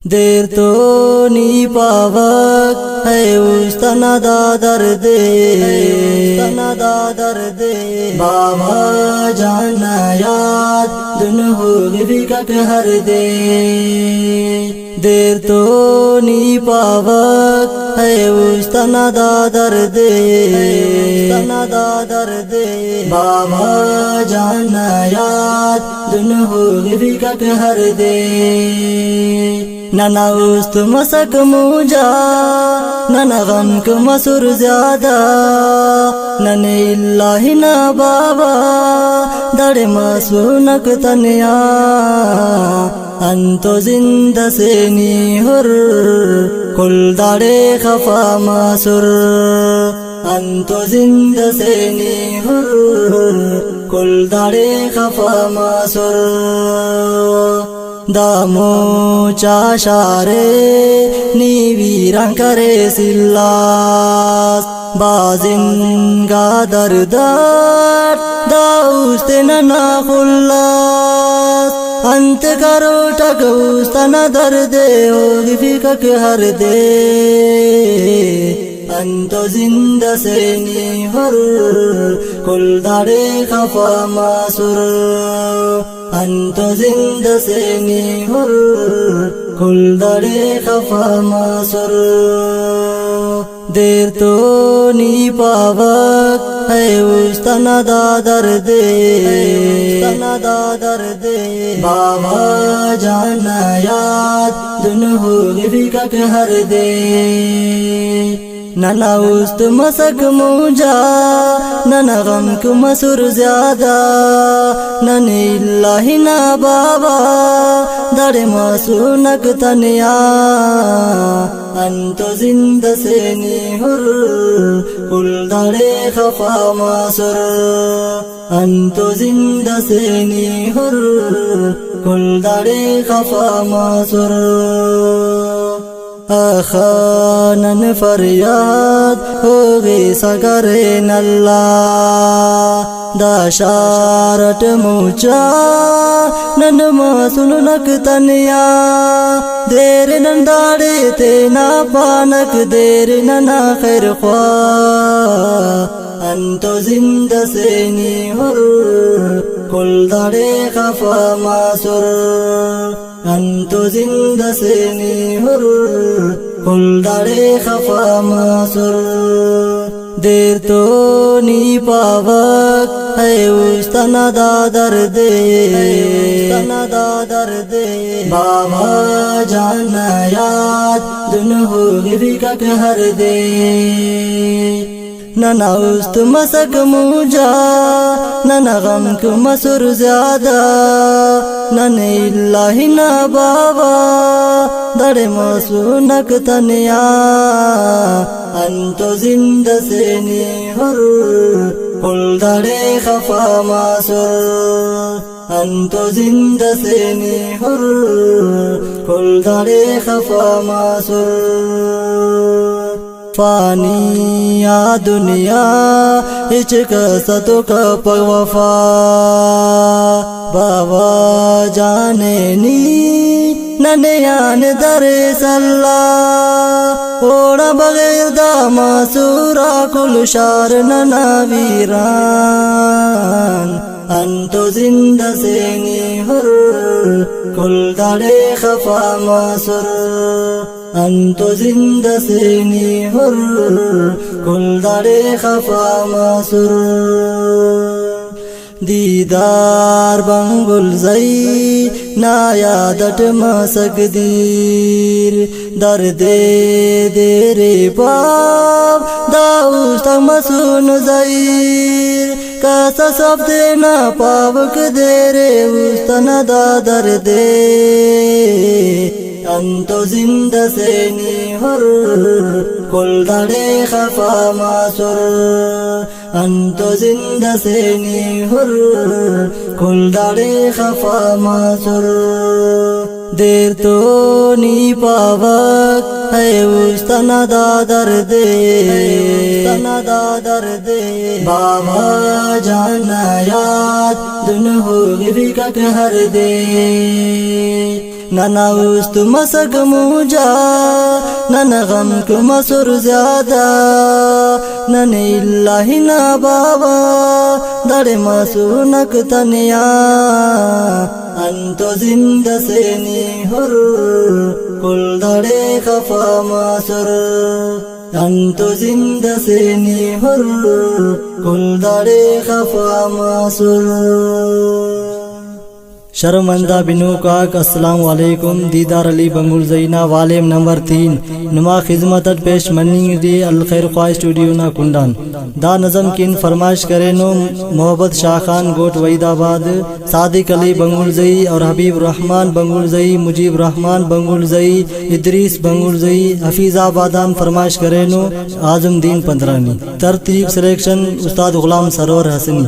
देर तो नी पावक है उस तना दादर दे बाबा जाना याद दुन होगी भी कक हर दे। देर तो नी पावक है उस तना दादर दे बाबा जाना याद दुन होगी भी कक हर दे। नना उस्त मसक मुजा नना गम के मसुर ज्यादा नने इल्लाही ना बाबा दड़े मसूनक तनिया अंतो जिंद से नीहुर कुल दड़े खफा मसुर अंतो जिंद से नीहुर कुल दड़े खफा मसुर। दामो चाशारे नीवीरं करे सिल्लास बाजिन गा दरदार दाउस्ते नना खुल्लास अंत करो टगुस्तना दर्दे होगी फिकक हर दे। अंतो जिंद से नीहुर कुल दाड़े खफा मासुर अंतो जिंद से नीहुर कुल दाड़े खफा मासुर। देर तो नी पावक है उस तना दादर दे बाबा जाना याद दुन होगी भी कक हर दे। नना उस्त मसक मुजा नना गम के मसुर ज्यादा नने इल्लाही ना बाबा दड़े मसूनक तनिया अंतो जिंद से नीहुर कुल दड़े खफा मसुर अंतो जिंद से नीहुर कुल दड़े खफा मसुर। आखानन फरियाद हो गई सगरे नल्ला दाशारट मुचा नन मासुनक तनिया देर नंदाड़े ते ना पानक देर नना खैर ख्वा अंतो जिंद से नीहुर कुल दड़े खफा मासुर अंतो जिंद से नीहुर कुल दड़े खफा मासुर। देर तो नी पावक है उस तना दादर दे बाबा जाना याद दुन होगी भी कक हर दे। नना उस्त मसक मुजा नना गम के मसुर ज्यादा नने इल्लाही ना बाबा दड़े मसूनक तनिया अंतो जिंद से नीहुर कुल दड़े खफा मासुर अंतो जिंद से नीहुर कुल दड़े खफा मासुर। फानी या दुनिया इचक सतो का पवफा बाबा जाने नी नने यान दरे सल्ला ओड़ा बगैर दामा सूरा कुल शार नना वीरान अंतो जिंद से नीहुर कुल दड़े खफा मासुर अंतो जिंद से नीहुर कुल दड़े खफा मासुर। दीदार बंगुल जई नायादट मसकदीर दर्दे देरे बाब दाउस मसून जईर कासा सब देना पावक देरे उस तना दादर दे अंतो जिंद से नीहुर कुल दड़े खफा मासुर अंतो जिंद से नीहुर कुल दड़े खफा मासुर। देर तो नी पावक है उस तना दादर दे बाबा जाना याद दुन होगी भी कक हर दे। नना उस्त मसक मुजा नन गम को मसुर ज्यादा नन इल्लाही ना बाबा दरे मासूनक तनिया अंतो जिंदा सेनी हुर कुल दरे खफा मासुर अंतो जिंदा सेनी हुर कुल दरे खफा मासुर। शर्मंदा बिनु काक अस्सलाम वालेकुम दीदार अली बंगुल जईना वालेम नंबर 3 नुमा खिदमत पेश मनी दी अल खैर ख्वाह स्टूडियो ना कुंडान दा नज़म किन फरमाइश करे नो मोहब्बत शाह खान गोट वहीदाबाद सादिक अली बंगुल जई और हबीब रहमान बंगुल जई मुजीब रहमान बंगुल जई इदरीस बंगुल जई हफीजाबादान फरमाइश करे नो आजम दीन पंद्रानी तरतीब सिलेक्शन उस्ताद गुलाम सरोवर हसनी।